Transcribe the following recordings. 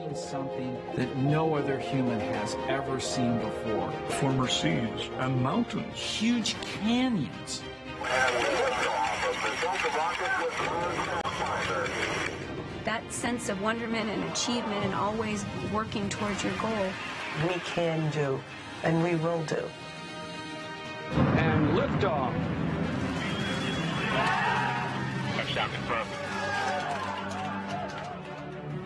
seeing something that no other human has ever seen before. Former seas and mountains. Huge canyons. That sense of wonderment and achievement and always working towards your goal. We can do, and we will do. And liftoff. Touchdown confirmed.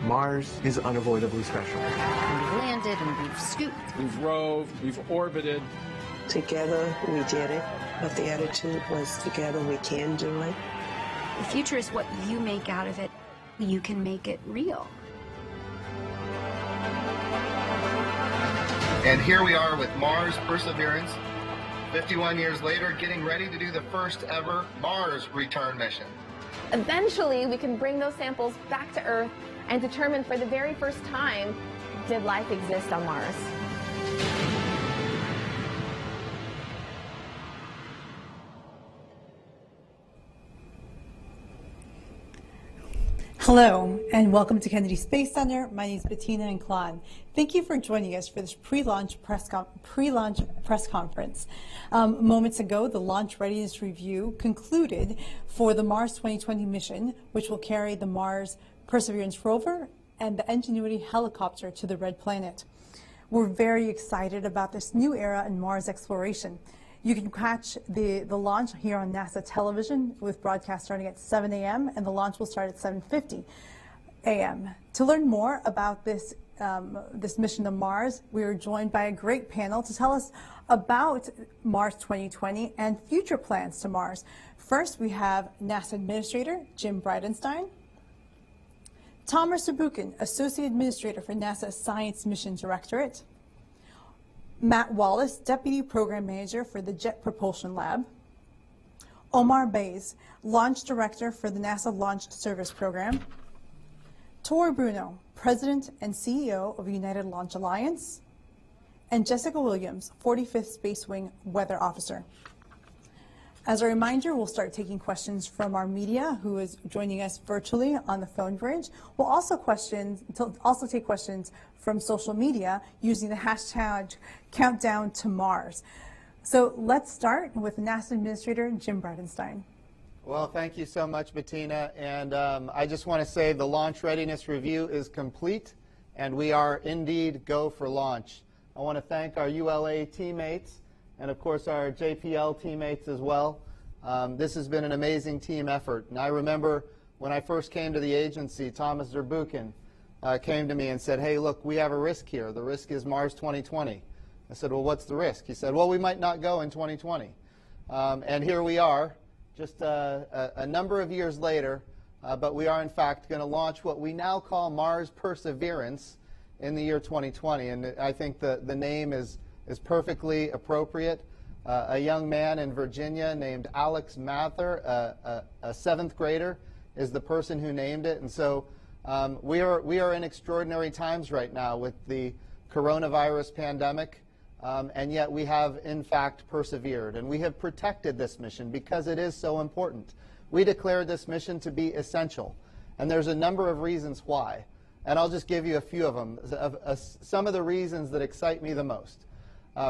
Mars is unavoidably special. We've landed and we've scooped. We've roved, we've orbited. Together, we did it, but the attitude was together we can do it. The future is what you make out of it. You can make it real. And here we are with Mars Perseverance, 51 years later, getting ready to do the first ever Mars return mission. Eventually, we can bring those samples back to Earth and determine for the very first time, did life exist on Mars? Hello, and welcome to Kennedy Space Center. My name is Bettina and Claude. Thank you for joining us for this pre-launch press conference. Moments ago, the launch readiness review concluded for the Mars 2020 mission, which will carry the Mars Perseverance rover and the Ingenuity helicopter to the Red Planet. We're very excited about this new era in Mars exploration. You can catch the launch here on NASA television with broadcast starting at 7 a.m. and the launch will start at 7:50 a.m. To learn more about this mission to Mars, we are joined by a great panel to tell us about Mars 2020 and future plans to Mars. First, we have NASA Administrator Jim Bridenstine, Thomas Zurbuchen, Associate Administrator for NASA's Science Mission Directorate, Matt Wallace, Deputy Program Manager for the Jet Propulsion Lab, Omar Bays, Launch Director for the NASA Launch Service Program, Tor Bruno, President and CEO of United Launch Alliance, and Jessica Williams, 45th Space Wing Weather Officer. As a reminder, we'll start taking questions from our media who is joining us virtually on the phone bridge. We'll also take questions from social media using the hashtag Countdown to Mars. So let's start with NASA Administrator Jim Bridenstine. Well, thank you so much, Bettina. And I just want to say the launch readiness review is complete, and we are indeed go for launch. I want to thank our ULA teammates and, of course, our JPL teammates as well. This has been an amazing team effort. And I remember when I first came to the agency, Thomas Zurbuchen came to me and said, hey, look, we have a risk here. The risk is Mars 2020. I said, well, what's the risk? He said, well, we might not go in 2020. And here we are, just a number of years later, but we are, in fact, going to launch what we now call Mars Perseverance in the year 2020. And I think the name is perfectly appropriate. A young man in Virginia named Alex Mather, a seventh grader, is the person who named it. And so we are in extraordinary times right now with the coronavirus pandemic, and yet we have, in fact, persevered. And we have protected this mission because it is so important. We declared this mission to be essential. And there's a number of reasons why. And I'll just give you a few of them, some of the reasons that excite me the most.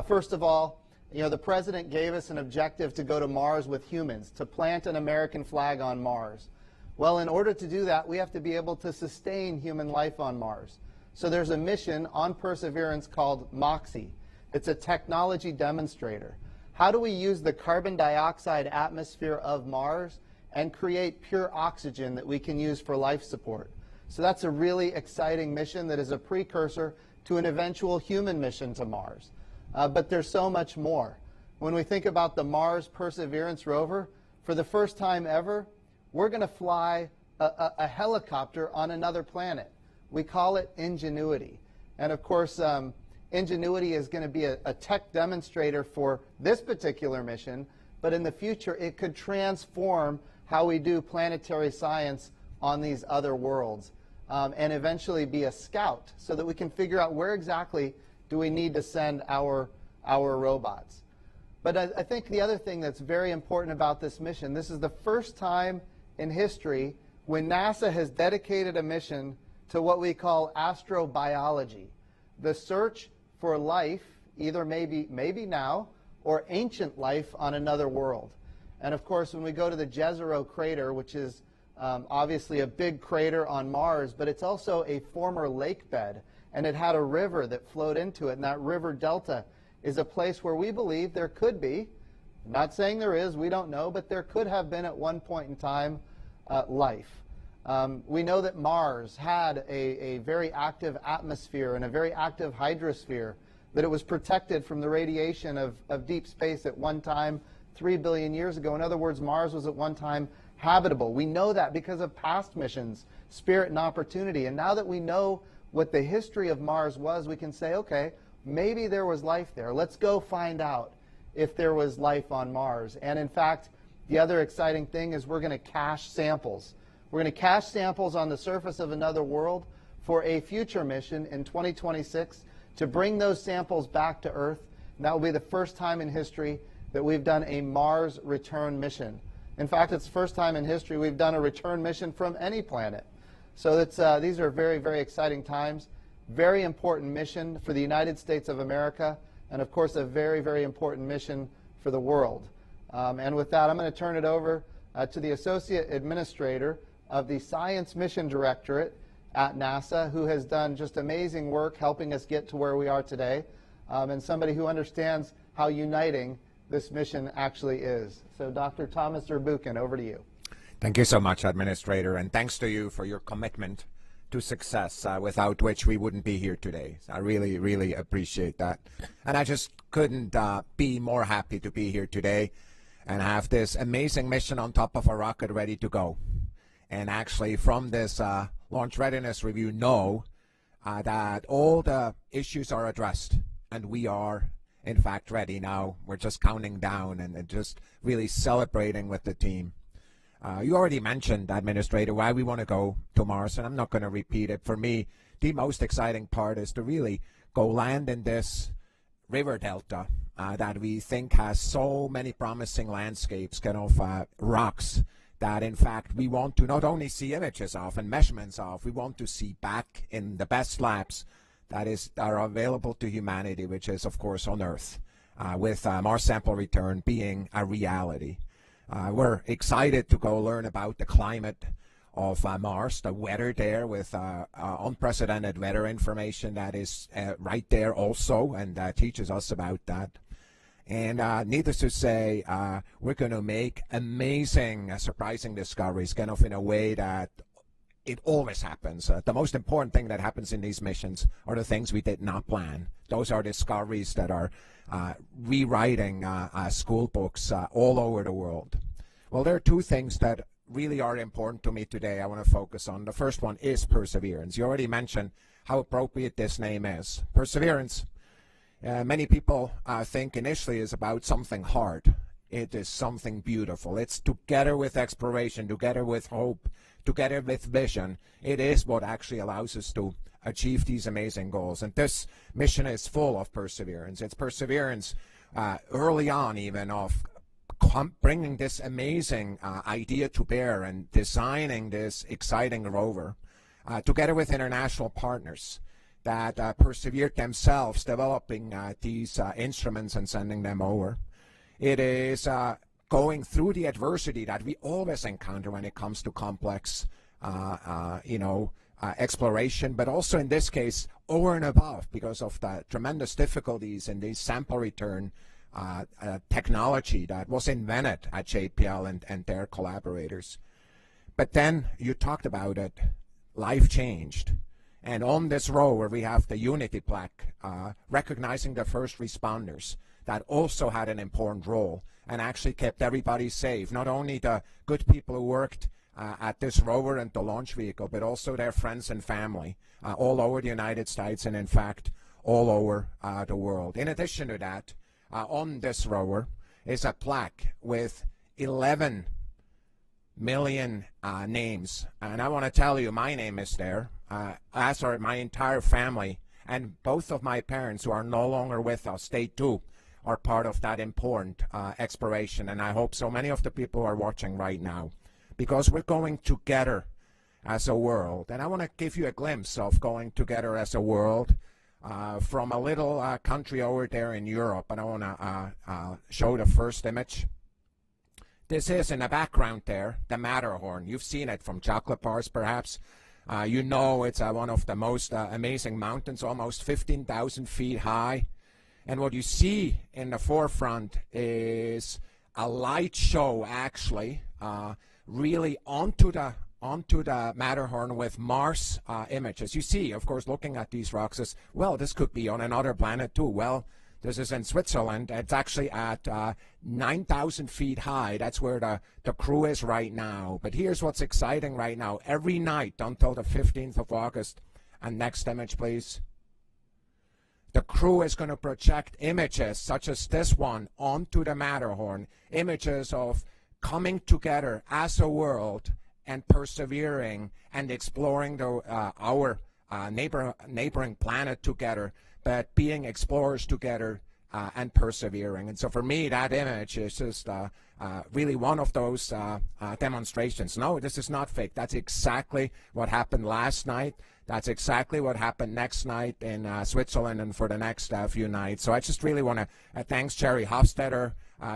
First of all, the President gave us an objective to go to Mars with humans, to plant an American flag on Mars. Well, in order to do that, we have to be able to sustain human life on Mars. So there's a mission on Perseverance called MOXIE. It's a technology demonstrator. How do we use the carbon dioxide atmosphere of Mars and create pure oxygen that we can use for life support? So that's a really exciting mission that is a precursor to an eventual human mission to Mars. But there's so much more. When we think about the Mars Perseverance rover, for the first time ever, we're going to fly a helicopter on another planet. We call it Ingenuity. And of course, Ingenuity is going to be a tech demonstrator for this particular mission, but in the future it could transform how we do planetary science on these other worlds, and eventually be a scout so that we can figure out where exactly do we need to send our robots. But I think the other thing that's very important about this mission, this is the first time in history when NASA has dedicated a mission to what we call astrobiology, the search for life, either maybe now, or ancient life on another world. And of course, when we go to the Jezero crater, which is obviously a big crater on Mars, but it's also a former lake bed, and it had a river that flowed into it, and that river delta is a place where we believe there could be, I'm not saying there is, we don't know, but there could have been at one point in time life. We know that Mars had a very active atmosphere and a very active hydrosphere, that it was protected from the radiation of deep space at one time 3 billion years ago. In other words, Mars was at one time habitable. We know that because of past missions, Spirit and Opportunity. And now that we know what the history of Mars was, we can say, okay, maybe there was life there. Let's go find out if there was life on Mars. And in fact, the other exciting thing is we're going to cache samples. We're going to cache samples on the surface of another world for a future mission in 2026 to bring those samples back to Earth. And that will be the first time in history that we've done a Mars return mission. In fact, it's the first time in history we've done a return mission from any planet. So it's, these are very, very exciting times. Very important mission for the United States of America, and of course a very, very important mission for the world. And with that, I'm going to turn it over to the Associate Administrator of the Science Mission Directorate at NASA, who has done just amazing work helping us get to where we are today, and somebody who understands how uniting this mission actually is. So Dr. Thomas Zurbuchen, over to you. Thank you so much, Administrator, and thanks to you for your commitment to success, without which we wouldn't be here today. So I really, really appreciate that. And I just couldn't be more happy to be here today and have this amazing mission on top of a rocket ready to go. And actually from this launch readiness review know that all the issues are addressed, and we are in fact ready now. We're just counting down and just really celebrating with the team. You already mentioned, Administrator, why we want to go to Mars, and I'm not going to repeat it. For me, the most exciting part is to really go land in this river delta that we think has so many promising landscapes, kind of rocks, that in fact we want to not only see images of and measurements of, we want to see back in the best labs that are available to humanity, which is of course on Earth, with Mars sample return being a reality. We're excited to go learn about the climate of Mars, the weather there, with unprecedented weather information that is right there also, and teaches us about that. And needless to say, we're going to make amazing, surprising discoveries, kind of in a way that it always happens. The most important thing that happens in these missions are the things we did not plan. Those are discoveries that are rewriting school books all over the world. Well, there are two things that really are important to me today I want to focus on. The first one is perseverance. You already mentioned how appropriate this name is. Perseverance, many people think initially is about something hard. It is something beautiful. It's together with exploration, together with hope, together with vision. It is what actually allows us to achieve these amazing goals. And this mission is full of perseverance. It's perseverance early on even of bringing this amazing idea to bear and designing this exciting rover together with international partners that persevered themselves developing these instruments and sending them over. It is going through the adversity that we always encounter when it comes to complex exploration, but also in this case over and above because of the tremendous difficulties in the sample return technology that was invented at JPL and their collaborators. But then you talked about it, life changed. And on this rover we have the Unity plaque recognizing the first responders that also had an important role and actually kept everybody safe, not only the good people who worked at this rover and the launch vehicle, but also their friends and family all over the United States and in fact all over the world. In addition to that, on this rover is a plaque with 11 million names, and I want to tell you my name is there, as are my entire family, and both of my parents who are no longer with us, they too are part of that important exploration, and I hope so many of the people who are watching right now, because we're going together as a world. And I want to give you a glimpse of going together as a world from a little country over there in Europe. And I want to show the first image. This is in the background there, the Matterhorn. You've seen it from chocolate bars, perhaps. You know it's one of the most amazing mountains, almost 15,000 feet high. And what you see in the forefront is a light show, actually, really onto the Matterhorn with Mars images. You see, of course, looking at these rocks as, well, this could be on another planet too. Well, this is in Switzerland. It's actually at 9,000 feet high. That's where the crew is right now. But here's what's exciting right now. Every night until the 15th of August, and next image, please. The crew is going to project images such as this one onto the Matterhorn, images of coming together as a world and persevering and exploring our neighboring planet together, but being explorers together and persevering. And so for me, that image is just really one of those demonstrations. No, this is not fake. That's exactly what happened last night. That's exactly what happened next night in Switzerland and for the next few nights. So I just really want to thank Jerry Hofstetter,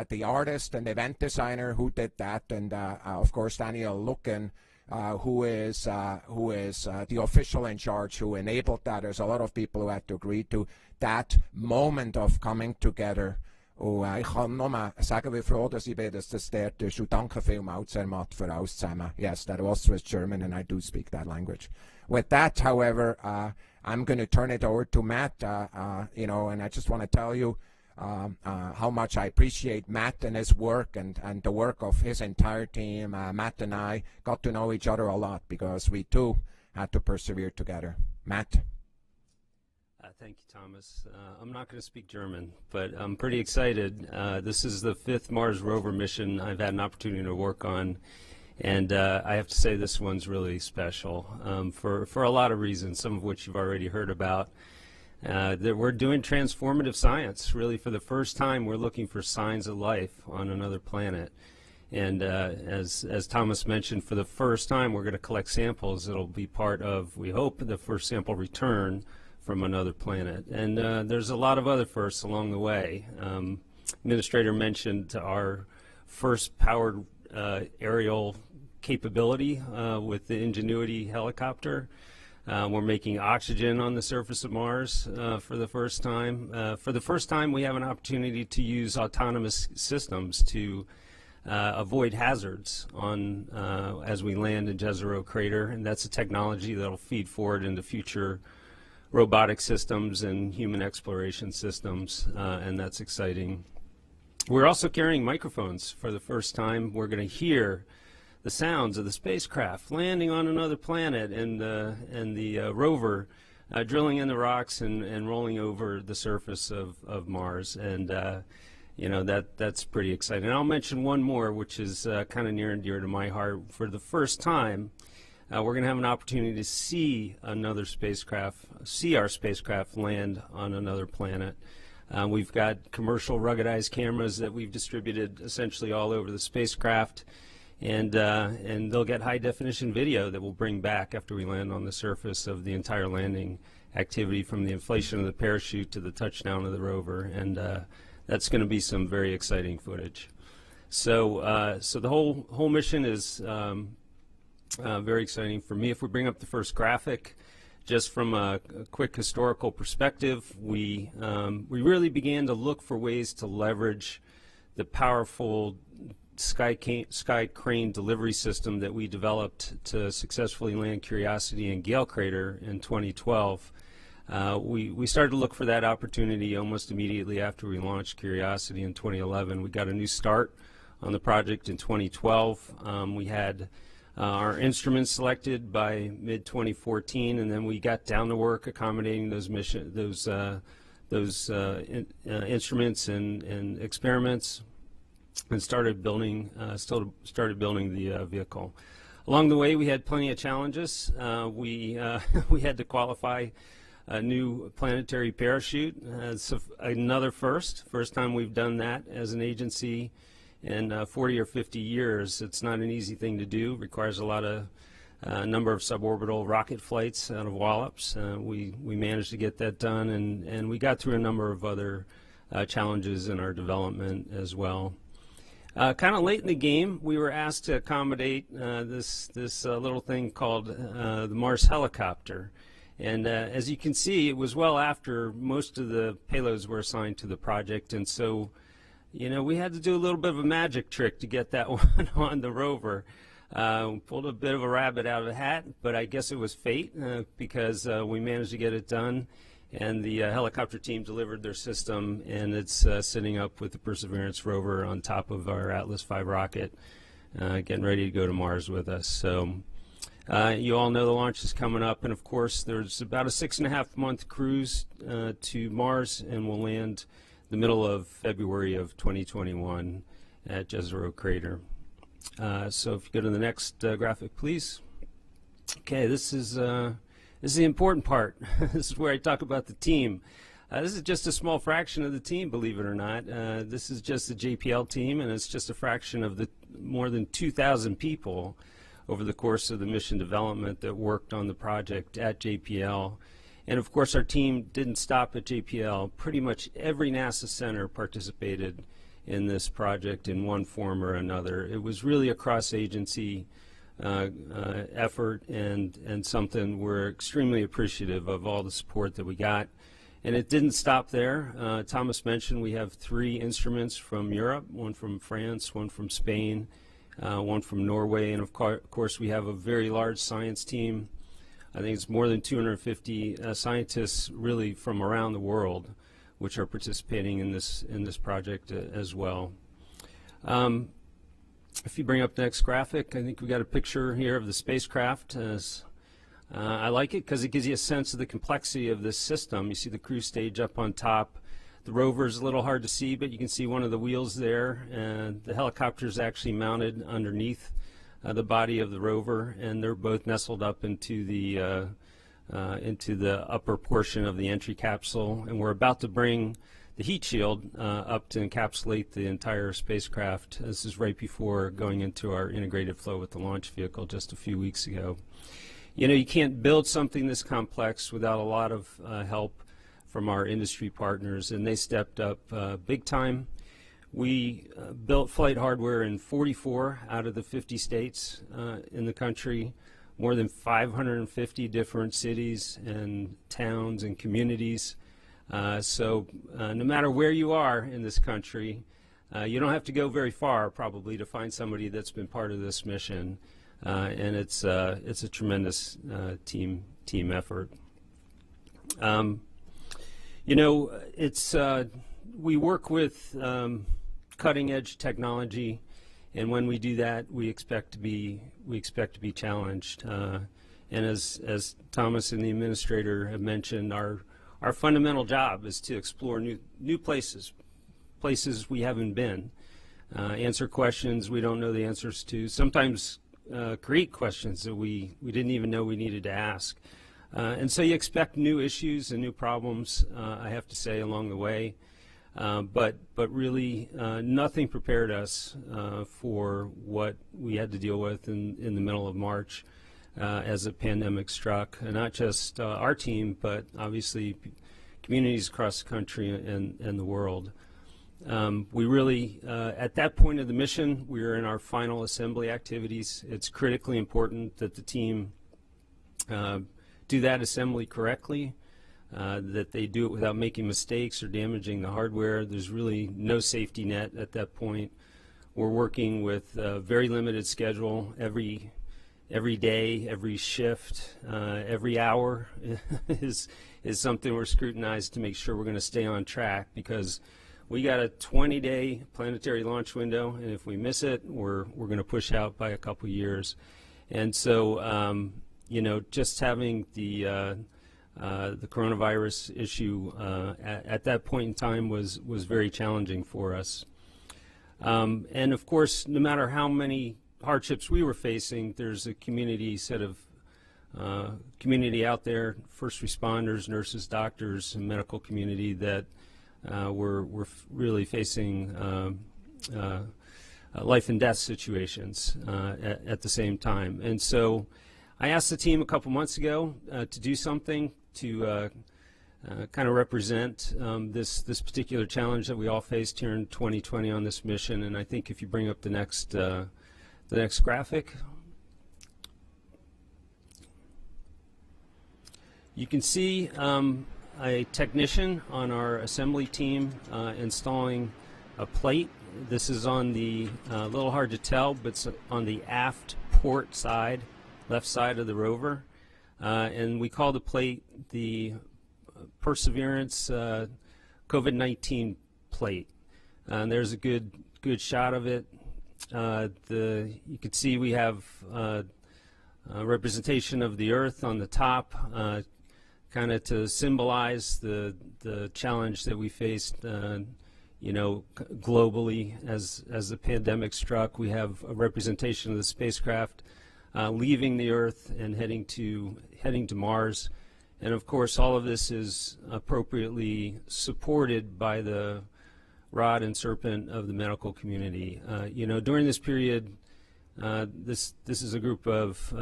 the artist and event designer who did that, and of course Daniel Lucken, who is the official in charge who enabled that. There's a lot of people who had to agree to that moment of coming together. Ich kann nur mal sagen, wie froh dass ich bin, dass das dort ist. Und danke vielmals, Zermatt, für alles zusammen. Yes, that was Swiss German, and I do speak that language. With that, however, I'm going to turn it over to Matt, you know, and I just want to tell you how much I appreciate Matt and his work and the work of his entire team. Matt and I got to know each other a lot because we, too, had to persevere together. Matt? Thank you, Thomas. I'm not going to speak German, but I'm pretty excited. This is the 5th Mars Rover mission I've had an opportunity to work on, and I have to say this one's really special for a lot of reasons, some of which you've already heard about. That we're doing transformative science. Really, for the first time, we're looking for signs of life on another planet. And as Thomas mentioned, for the first time, we're going to collect samples that'll be part of, we hope, the first sample return from another planet. And there's a lot of other firsts along the way. Administrator mentioned our first powered aerial capability with the Ingenuity helicopter. We're making oxygen on the surface of Mars for the first time. For the first time, we have an opportunity to use autonomous systems to avoid hazards on as we land in Jezero Crater, and that's a technology that'll feed forward into future robotic systems and human exploration systems, and that's exciting. We're also carrying microphones for the first time. We're going to hear the sounds of the spacecraft landing on another planet and the rover drilling in the rocks and rolling over the surface of Mars. And you know, that's pretty exciting. And I'll mention one more, which is kind of near and dear to my heart. For the first time, we're going to have an opportunity to see another spacecraft, see our spacecraft land on another planet. We've got commercial ruggedized cameras that we've distributed essentially all over the spacecraft, and they'll get high-definition video that we'll bring back after we land on the surface of the entire landing activity, from the inflation of the parachute to the touchdown of the rover, and that's going to be some very exciting footage. So, so the whole mission is very exciting for me. If we bring up the first graphic, just from a quick historical perspective, we really began to look for ways to leverage the powerful sky crane delivery system that we developed to successfully land Curiosity in Gale Crater in 2012. We started to look for that opportunity almost immediately after we launched Curiosity in 2011. We got a new start on the project in 2012. We had our instruments selected by mid-2014, and then we got down to work accommodating those instruments and experiments, and started building the vehicle. Along the way, we had plenty of challenges. We had to qualify a new planetary parachute. It's another first time we've done that as an agency in 40 or 50 years. It's not an easy thing to do. It requires a lot of a number of suborbital rocket flights out of Wallops. We managed to get that done, and we got through a number of other challenges in our development as well. Kind of late in the game, we were asked to accommodate this little thing called the Mars helicopter. And as you can see, it was well after most of the payloads were assigned to the project, and so, you know, we had to do a little bit of a magic trick to get that one on the rover. Pulled a bit of a rabbit out of the hat, but I guess it was fate because we managed to get it done, and the helicopter team delivered their system, and it's sitting up with the Perseverance rover on top of our Atlas V rocket, getting ready to go to Mars with us. So you all know the launch is coming up, and of course there's about a 6.5-month cruise to Mars, and we'll land the middle of February of 2021 at Jezero Crater. So if you go to the next graphic, please. Okay, this is the important part. This is where I talk about the team. This is just a small fraction of the team, believe it or not. This is just the JPL team, and it's just a fraction of the more than 2,000 people over the course of the mission development that worked on the project at JPL. And of course, our team didn't stop at JPL. Pretty much every NASA center participated in this project in one form or another. It was really a cross-agency effort, and something we're extremely appreciative of, all the support that we got. And it didn't stop there. Thomas mentioned we have 3 instruments from Europe, one from France, one from Spain, one from Norway, and of course we have a very large science team. I think it's more than 250 scientists really from around the world which are participating in this project as well. If you bring up the next graphic, I think we got a picture here of the spacecraft. I like it because it gives you a sense of the complexity of this system. You see the crew stage up on top. The rover is a little hard to see, but you can see one of the wheels there, and the helicopter is actually mounted underneath the body of the rover, and they're both nestled up into the upper portion of the entry capsule, and we're about to bring the heat shield up to encapsulate the entire spacecraft. This is right before going into our integrated flow with the launch vehicle just a few weeks ago. You know, you can't build something this complex without a lot of help from our industry partners, and they stepped up big time. We built flight hardware in 44 out of the 50 states in the country, more than 550 different cities and towns and communities. So no matter where you are in this country, you don't have to go very far probably to find somebody that's been part of this mission, and it's a tremendous team effort. You know, we work with cutting edge technology, and when we do that, we expect to be challenged. And as Thomas and the administrator have mentioned, our fundamental job is to explore new places we haven't been, answer questions we don't know the answers to, sometimes create questions that we didn't even know we needed to ask. And so you expect new issues and new problems, I have to say, along the way. But really nothing prepared us for what we had to deal with in the middle of March as the pandemic struck, and not just our team, but obviously communities across the country and the world. We really, at that point of the mission, we were in our final assembly activities. It's critically important that the team do that assembly correctly, that they do it without making mistakes or damaging the hardware. There's really no safety net at that point. We're working with a very limited schedule. Every day, every shift, every hour is something we're scrutinized to make sure we're going to stay on track, because we got a 20-day planetary launch window, and if we miss it, we're going to push out by a couple years. And so you know, just having the coronavirus issue at that point in time was very challenging for us. And of course, no matter how many hardships we were facing, there's a community out there, first responders, nurses, doctors, and medical community that were really facing life and death situations at the same time. And so I asked the team a couple months ago to do something to kind of represent this particular challenge that we all faced here in 2020 on this mission. And I think if you bring up the next graphic, you can see a technician on our assembly team installing a plate. This is on the, a little hard to tell, but it's on the aft port side, left side of the rover. And we call the plate the Perseverance COVID-19 plate. And there's a good shot of it. You can see we have a representation of the Earth on the top, kind of to symbolize the challenge that we faced, you know, globally as the pandemic struck. We have a representation of the spacecraft leaving the Earth and heading to Mars. And of course, all of this is appropriately supported by the rod and serpent of the medical community. You know, during this period, this is a group of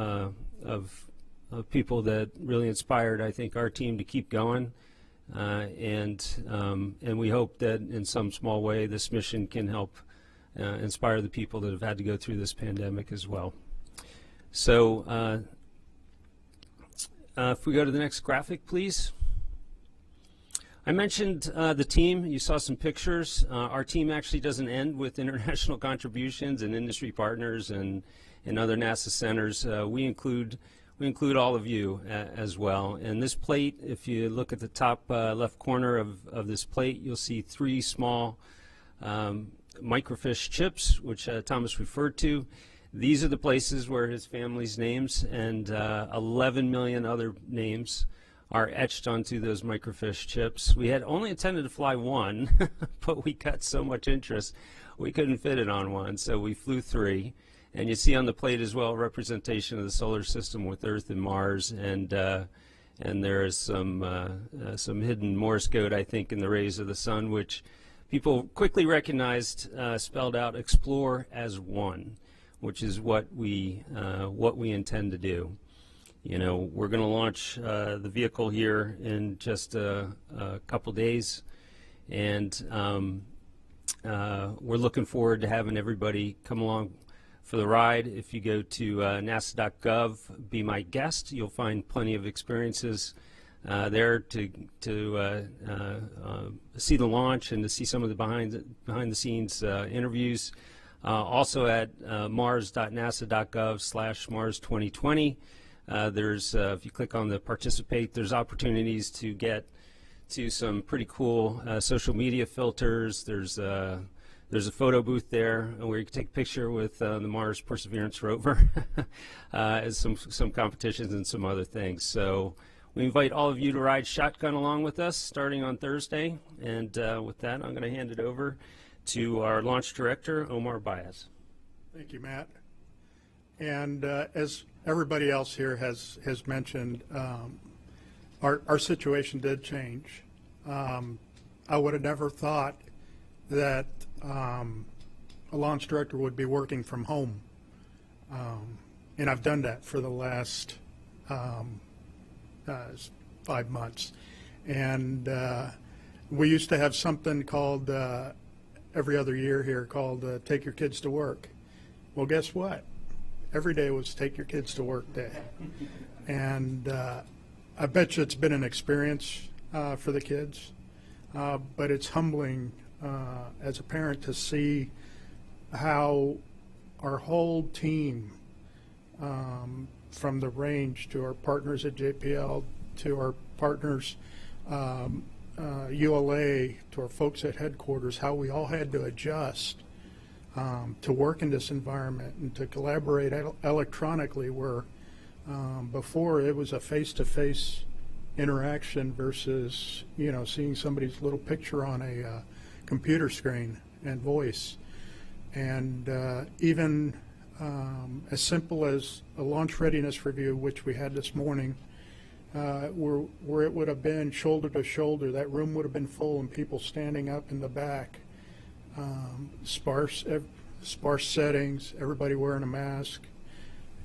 people that really inspired, I think, our team to keep going, and we hope that in some small way this mission can help inspire the people that have had to go through this pandemic as well. So if we go to the next graphic, please. I mentioned the team. You saw some pictures. Our team actually doesn't end with international contributions and industry partners and other NASA centers. We include all of you as well. And this plate, if you look at the top left corner of this plate, you'll see 3 small microfiche chips, which Thomas referred to. These are the places where his family's names and 11 million other names are etched onto those microfiche chips. We had only intended to fly one, but we got so much interest we couldn't fit it on one, so we flew 3. And you see on the plate as well representation of the solar system with Earth and Mars, and there is some hidden Morse code, I think, in the rays of the sun, which people quickly recognized spelled out "explore as one," which is what we intend to do. You know, we're going to launch the vehicle here in just a couple days, and we're looking forward to having everybody come along for the ride. If you go to nasa.gov, be my guest, you'll find plenty of experiences there to see the launch and to see some of the behind the scenes interviews. Also at mars.nasa.gov/Mars2020, there's if you click on the participate, there's opportunities to get to some pretty cool social media filters. There's a photo booth there where you can take a picture with the Mars Perseverance rover, some competitions and some other things. So we invite all of you to ride shotgun along with us starting on Thursday. And with that, I'm going to hand it over to our launch director, Omar Baez. Thank you, Matt. And as everybody else here has mentioned, our situation did change. I would have never thought that a launch director would be working from home. And I've done that for the last 5 months. And we used to have something called every other year here called Take Your Kids to Work. Well, guess what? Every day was Take Your Kids to Work Day. And I bet you it's been an experience for the kids, but it's humbling as a parent to see how our whole team, from the range to our partners at JPL to our partners ULA to our folks at headquarters, how we all had to adjust to work in this environment and to collaborate electronically, where before it was a face-to-face interaction versus, you know, seeing somebody's little picture on a computer screen and voice. And even as simple as a launch readiness review, which we had this morning, where it would have been shoulder to shoulder, that room would have been full and people standing up in the back, sparse settings, everybody wearing a mask,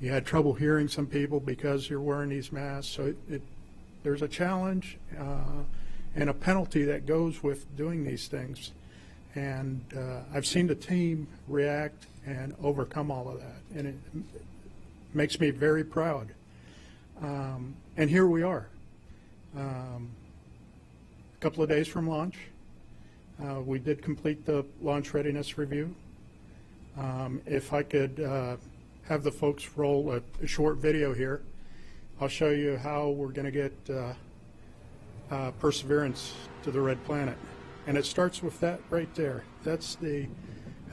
You had trouble hearing some people because you're wearing these masks. So there's a challenge and a penalty that goes with doing these things. And I've seen the team react and overcome all of that. And it makes me very proud. And here we are. A couple of days from launch. We did complete the launch readiness review. If I could have the folks roll a short video here, I'll show you how we're going to get Perseverance to the red planet. And it starts with that right there. That's the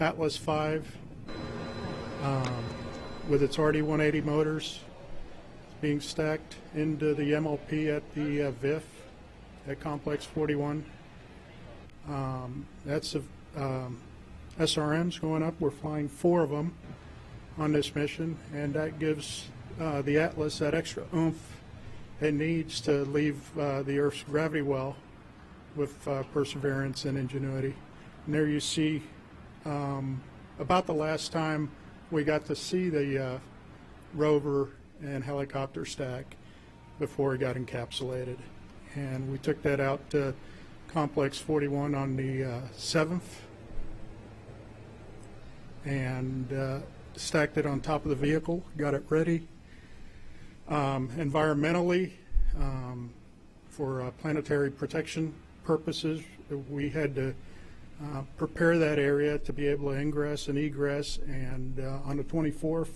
Atlas V with its RD-180 motors being stacked into the MLP at the VIF at Complex 41. That's the SRMs going up. We're flying 4 of them on this mission, and that gives the Atlas that extra oomph it needs to leave the Earth's gravity well with Perseverance and Ingenuity. And there you see about the last time we got to see the rover and helicopter stack before it got encapsulated. And we took that out to Complex 41 on the 7th and stacked it on top of the vehicle, got it ready. Environmentally, for planetary protection purposes, we had to prepare that area to be able to ingress and egress, and on the 24th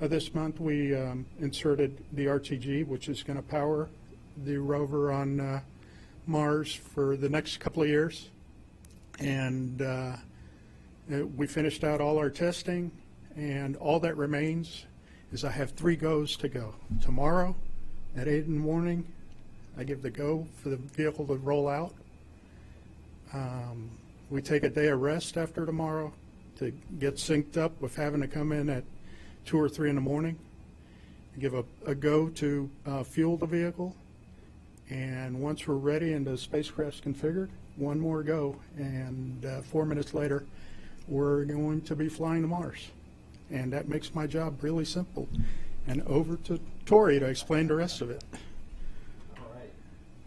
of this month we inserted the RTG, which is going to power the rover on Mars for the next couple of years. And we finished out all our testing, and all that remains is I have 3 goes to go. Tomorrow at 8 in the morning, I give the go for the vehicle to roll out. We take a day of rest after tomorrow to get synced up with having to come in at 2 or 3 in the morning. Give a go to fuel the vehicle. And once we're ready and the spacecraft's configured, 1 more go. And 4 minutes later, we're going to be flying to Mars. And that makes my job really simple. And over to Tori to explain the rest of it. All right.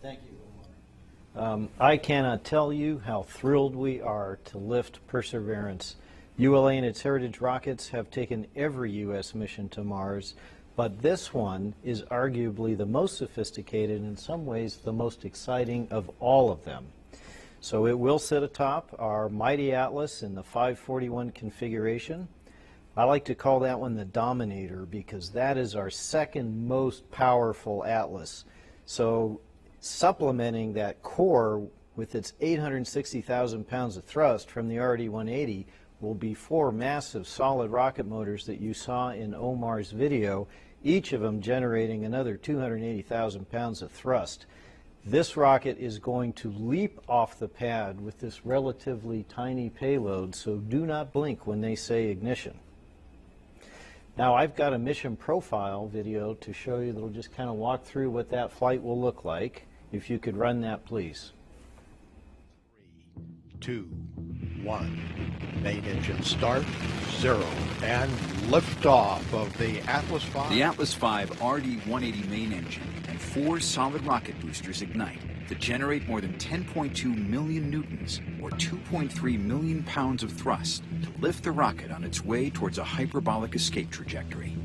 Thank you, Omar. I cannot tell you how thrilled we are to lift Perseverance. ULA and its Heritage rockets have taken every U.S. mission to Mars, but this one is arguably the most sophisticated and in some ways the most exciting of all of them. So it will sit atop our mighty Atlas in the 541 configuration. I like to call that one the Dominator because that is our second most powerful Atlas. So supplementing that core with its 860,000 pounds of thrust from the RD-180 will be 4 massive solid rocket motors that you saw in Omar's video, each of them generating another 280,000 pounds of thrust. This rocket is going to leap off the pad with this relatively tiny payload, so do not blink when they say ignition. Now I've got a mission profile video to show you that will just kind of walk through what that flight will look like. If you could run that, please. 3, 2, 1. Main engine start, 0, and liftoff of the Atlas V. The Atlas V RD-180 main engine and 4 solid rocket boosters ignite to generate more than 10.2 million newtons, or 2.3 million pounds of thrust, to lift the rocket on its way towards a hyperbolic escape trajectory.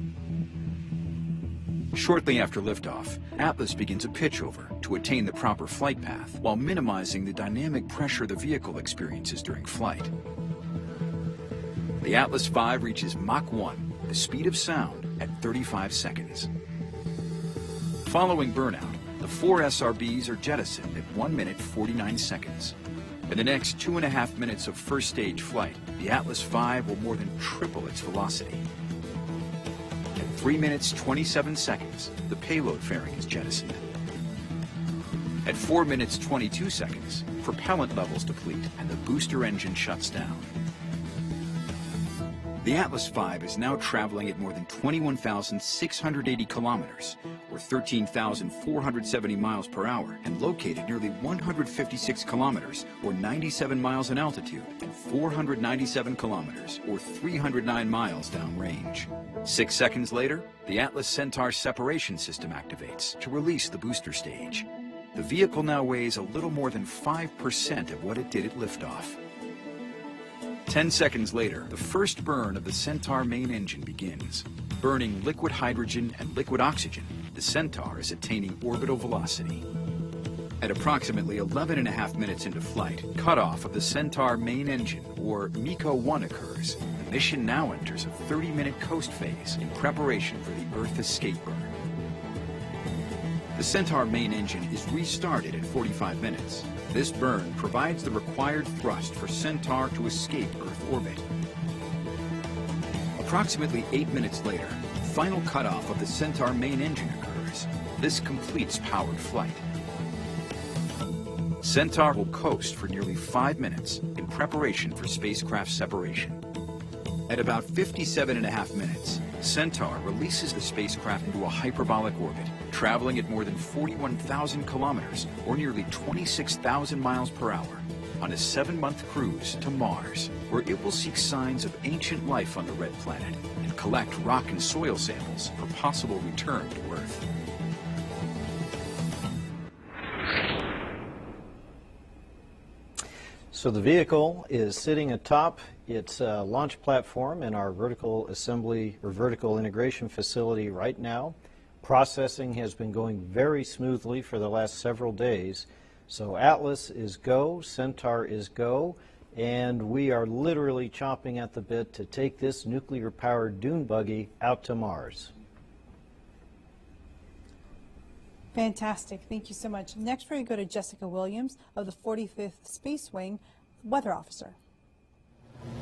Shortly after liftoff, Atlas begins a pitchover to attain the proper flight path while minimizing the dynamic pressure the vehicle experiences during flight. The Atlas V reaches Mach 1, the speed of sound, at 35 seconds. Following burnout, the 4 SRBs are jettisoned at 1 minute 49 seconds. In the next 2.5 minutes of first stage flight, the Atlas V will more than triple its velocity. At 3 minutes 27 seconds, the payload fairing is jettisoned. At 4 minutes 22 seconds, propellant levels deplete and the booster engine shuts down. The Atlas V is now traveling at more than 21,680 kilometers, or 13,470 miles per hour, and located nearly 156 kilometers, or 97 miles in altitude, and 497 kilometers, or 309 miles downrange. 6 seconds later, the Atlas Centaur separation system activates to release the booster stage. The vehicle now weighs a little more than 5% of what it did at liftoff. 10 seconds later, the first burn of the Centaur main engine begins. Burning liquid hydrogen and liquid oxygen, the Centaur is attaining orbital velocity. At approximately 11.5 minutes into flight, cutoff of the Centaur main engine, or MECO 1, occurs. The mission now enters a 30-minute coast phase in preparation for the Earth escape burn. The Centaur main engine is restarted at 45 minutes. This burn provides the required thrust for Centaur to escape Earth orbit. Approximately 8 minutes later, final cutoff of the Centaur main engine occurs. This completes powered flight. Centaur will coast for nearly 5 minutes in preparation for spacecraft separation. At about 57.5 minutes, Centaur releases the spacecraft into a hyperbolic orbit, traveling at more than 41,000 kilometers, or nearly 26,000 miles per hour, on a 7-month cruise to Mars, where it will seek signs of ancient life on the red planet and collect rock and soil samples for possible return to Earth. So the vehicle is sitting atop its launch platform in our vertical assembly or vertical integration facility right now. Processing has been going very smoothly for the last several days. So Atlas is go, Centaur is go, and we are literally chomping at the bit to take this nuclear-powered dune buggy out to Mars. Fantastic. Thank you so much. Next, we're going to go to Jessica Williams of the 45th Space Wing, weather officer.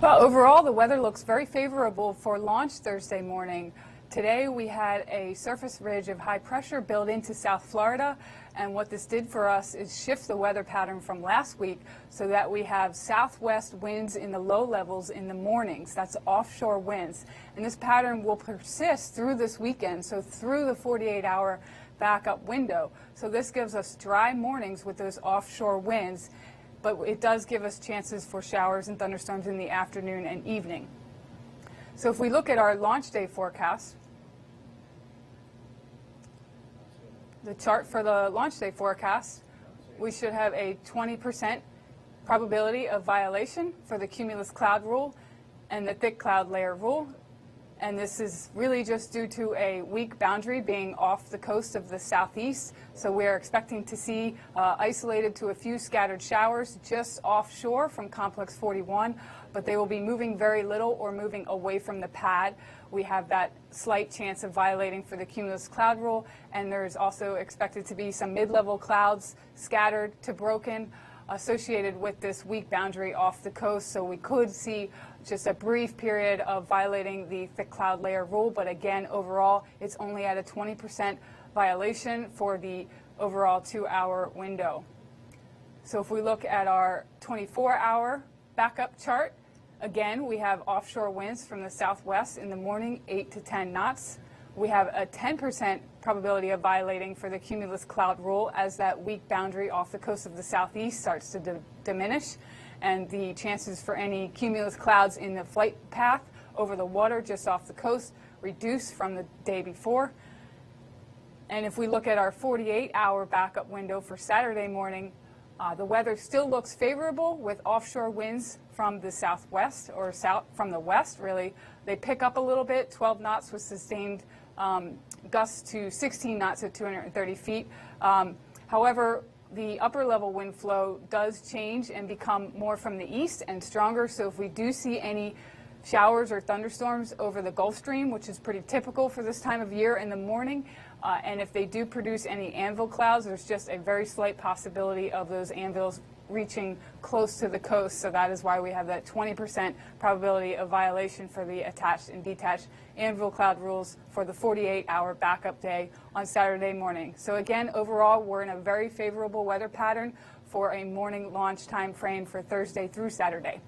Well, overall, the weather looks very favorable for launch Thursday morning. Today, we had a surface ridge of high pressure built into South Florida, and what this did for us is shift the weather pattern from last week so that we have southwest winds in the low levels in the mornings. That's offshore winds. And this pattern will persist through this weekend, so through the 48-hour backup window. So this gives us dry mornings with those offshore winds, but it does give us chances for showers and thunderstorms in the afternoon and evening. So if we look at our launch day forecast, the chart for the launch day forecast, we should have a 20% probability of violation for the cumulus cloud rule and the thick cloud layer rule. And this is really just due to a weak boundary being off the coast of the southeast. So we're expecting to see isolated to a few scattered showers just offshore from Complex 41, but they will be moving very little or moving away from the pad. We have that slight chance of violating for the cumulus cloud rule, and there's also expected to be some mid-level clouds scattered to broken associated with this weak boundary off the coast. So we could see just a brief period of violating the thick cloud layer rule, but again, overall, it's only at a 20% violation for the overall 2-hour window. So if we look at our 24-hour backup chart, again, we have offshore winds from the southwest in the morning, 8 to 10 knots. We have a 10% probability of violating for the cumulus cloud rule as that weak boundary off the coast of the southeast starts to diminish, and the chances for any cumulus clouds in the flight path over the water just off the coast reduce from the day before. And if we look at our 48-hour backup window for Saturday morning, the weather still looks favorable with offshore winds from the southwest or from the west, really. They pick up a little bit, 12 knots with sustained gusts to 16 knots at 230 feet. However, the upper level wind flow does change and become more from the east and stronger. So if we do see any showers or thunderstorms over the Gulf Stream, which is pretty typical for this time of year in the morning, and if they do produce any anvil clouds, there's just a very slight possibility of those anvils reaching close to the coast. So that is why we have that 20% probability of violation for the attached and detached anvil cloud rules for the 48-hour backup day on Saturday morning. So again, overall, we're in a very favorable weather pattern for a morning launch time frame for Thursday through Saturday.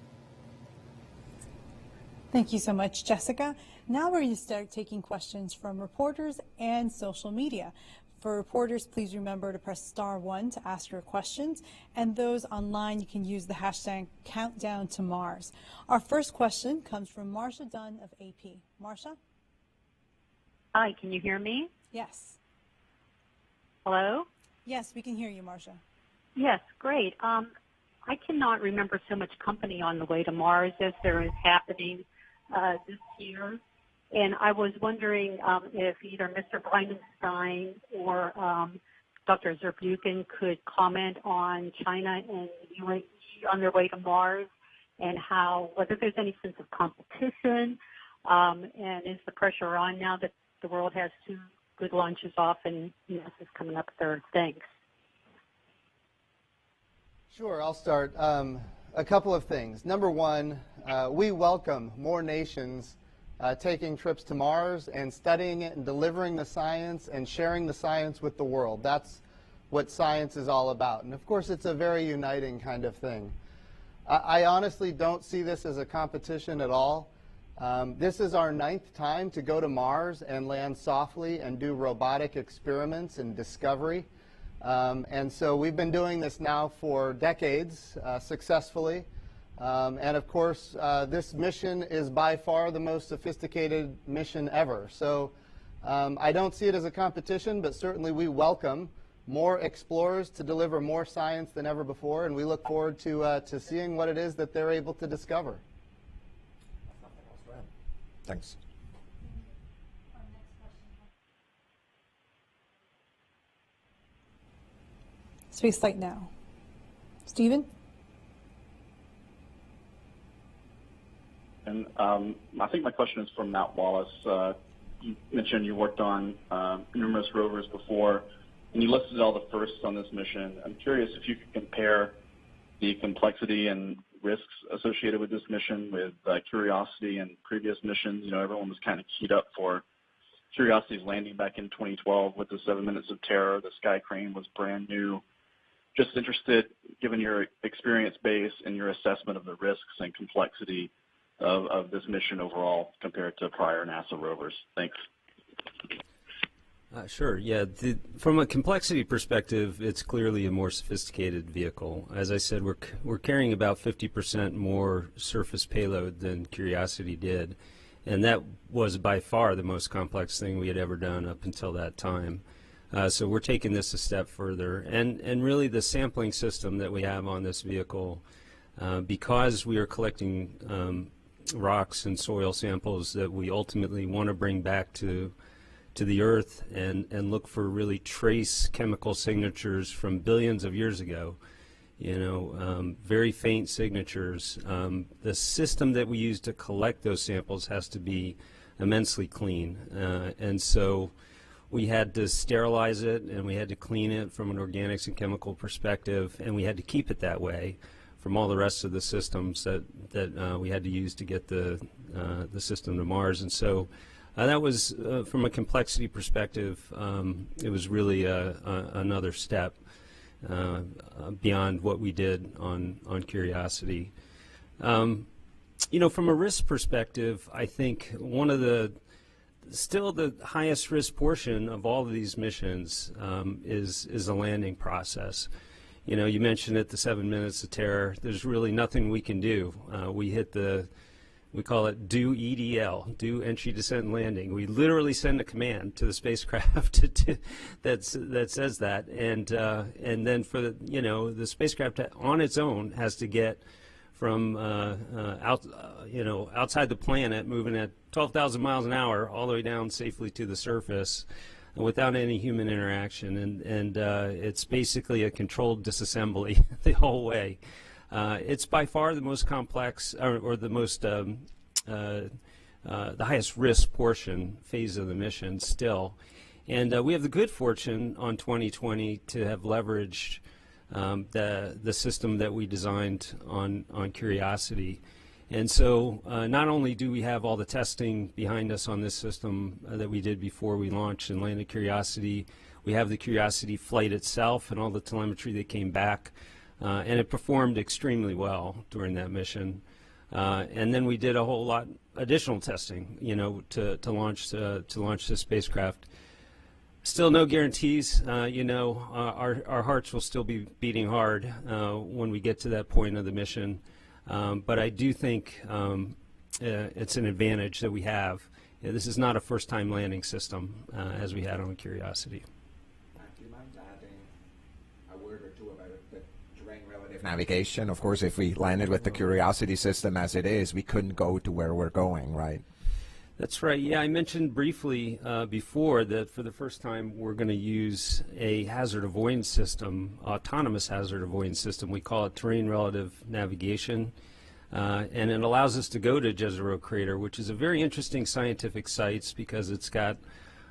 Thank you so much, Jessica. Now we're going to start taking questions from reporters and social media. For reporters, please remember to press *1 to ask your questions, and those online, you can use the hashtag Countdown to Mars. Our first question comes from Marsha Dunn of AP. Marsha? Hi, can you hear me? Yes. Hello? Yes, we can hear you, Marsha. Yes, great. I cannot remember so much company on the way to Mars as there is happening this year. And I was wondering if either Mr. Blindenstein or Dr. Zurbuchen could comment on China and the UAE on their way to Mars, and whether there's any sense of competition, and is the pressure on now that the world has 2 good launches off and NASA's coming up third? Thanks. Sure, I'll start. A couple of things. Number one, we welcome more nations taking trips to Mars and studying it and delivering the science and sharing the science with the world. That's what science is all about. And of course, it's a very uniting kind of thing. I honestly don't see this as a competition at all. This is our 9th time to go to Mars and land softly and do robotic experiments and discovery. And so we've been doing this now for decades successfully. And of course, this mission is by far the most sophisticated mission ever. So I don't see it as a competition, but certainly we welcome more explorers to deliver more science than ever before, and we look forward to seeing what it is that they're able to discover. Thanks. Spaceflight Now. Stephen? And I think my question is from Matt Wallace. You mentioned you worked on numerous rovers before, and you listed all the firsts on this mission. I'm curious if you could compare the complexity and risks associated with this mission with Curiosity and previous missions. You know, everyone was kind of keyed up for Curiosity's landing back in 2012 with the 7 minutes of terror. The sky crane was brand new. Just interested, given your experience base and your assessment of the risks and complexity of this mission overall compared to prior NASA rovers. Thanks. Sure. Yeah. From a complexity perspective, it's clearly a more sophisticated vehicle. As I said, we're carrying about 50% more surface payload than Curiosity did, and that was by far the most complex thing we had ever done up until that time. So we're taking this a step further, and really the sampling system that we have on this vehicle, because we are collecting rocks and soil samples that we ultimately want to bring back to the Earth and look for really trace chemical signatures from billions of years ago, you know, very faint signatures. The system that we use to collect those samples has to be immensely clean, and so we had to sterilize it and we had to clean it from an organics and chemical perspective, and we had to keep it that way from all the rest of the systems that we had to use to get the system to Mars. And so that was, from a complexity perspective, it was really another step beyond what we did on Curiosity. You know, from a risk perspective, I think one of still the highest risk portion of all of these missions is the landing process. You know, you mentioned it, the 7 minutes of terror. There's really nothing we can do. We hit we call it do EDL, do entry, descent, and landing. We literally send a command to the spacecraft that says that, and then for the spacecraft on its own has to get from outside the planet, moving at 12,000 miles an hour, all the way down safely to the surface, without any human interaction, and it's basically a controlled disassembly the whole way. It's by far the most complex, or the most the highest risk phase of the mission still, and we have the good fortune on 2020 to have leveraged the system that we designed on Curiosity. And so not only do we have all the testing behind us on this system that we did before we launched and landed Curiosity, we have the Curiosity flight itself and all the telemetry that came back, and it performed extremely well during that mission. And then we did a whole lot additional testing, you know, to launch the spacecraft. Still no guarantees. You know, our hearts will still be beating hard when we get to that point of the mission. But I do think it's an advantage that we have. This is not a first-time landing system as we had on Curiosity. Do you mind adding a word or two about the terrain relative navigation? Of course, if we landed with the Curiosity system as it is, we couldn't go to where we're going, right? That's right. Yeah, I mentioned briefly before that for the first time we're going to use a hazard avoidance system, autonomous hazard avoidance system. We call it terrain relative navigation. And it allows us to go to Jezero Crater, which is a very interesting scientific site because it's got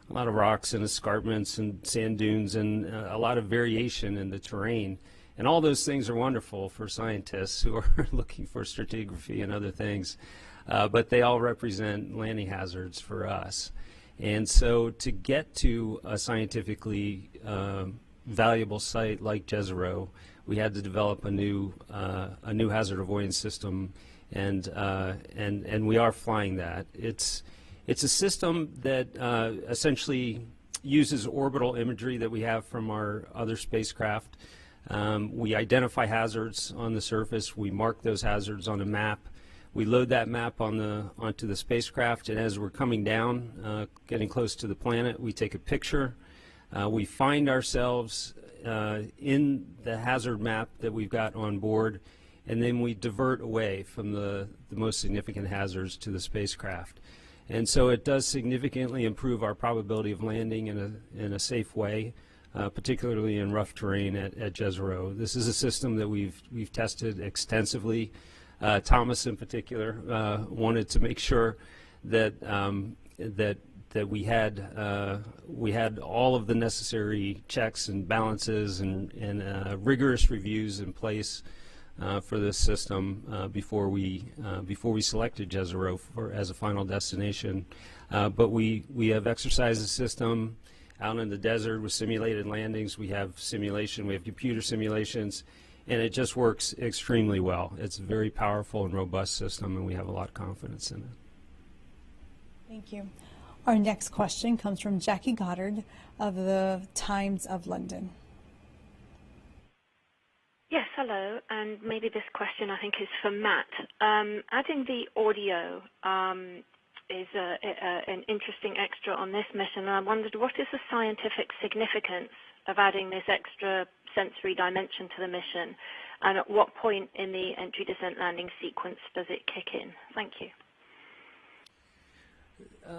a lot of rocks and escarpments and sand dunes and a lot of variation in the terrain. And all those things are wonderful for scientists who are looking for stratigraphy and other things. But they all represent landing hazards for us. And so to get to a scientifically valuable site like Jezero, we had to develop a new hazard avoidance system, and we are flying that. It's a system that essentially uses orbital imagery that we have from our other spacecraft. We identify hazards on the surface. We mark those hazards on a map. We load that map onto the spacecraft, and as we're coming down, getting close to the planet, we take a picture. We find ourselves in the hazard map that we've got on board, and then we divert away from the most significant hazards to the spacecraft. And so it does significantly improve our probability of landing in a safe way, particularly in rough terrain at Jezero. This is a system that we've tested extensively. Thomas, in particular, wanted to make sure that that we had all of the necessary checks and balances and rigorous reviews in place for this system before we selected Jezero as a final destination. But we have exercised the system out in the desert with simulated landings. We have simulation. We have computer simulations. And it just works extremely well. It's a very powerful and robust system, and we have a lot of confidence in it. Thank you. Our next question comes from Jackie Goddard of the Times of London. Yes, hello, and maybe this question I think is for Matt. Adding the audio is an interesting extra on this mission, and I wondered what is the scientific significance of adding this extra sensory dimension to the mission, and at what point in the entry, descent, landing sequence does it kick in? Thank you.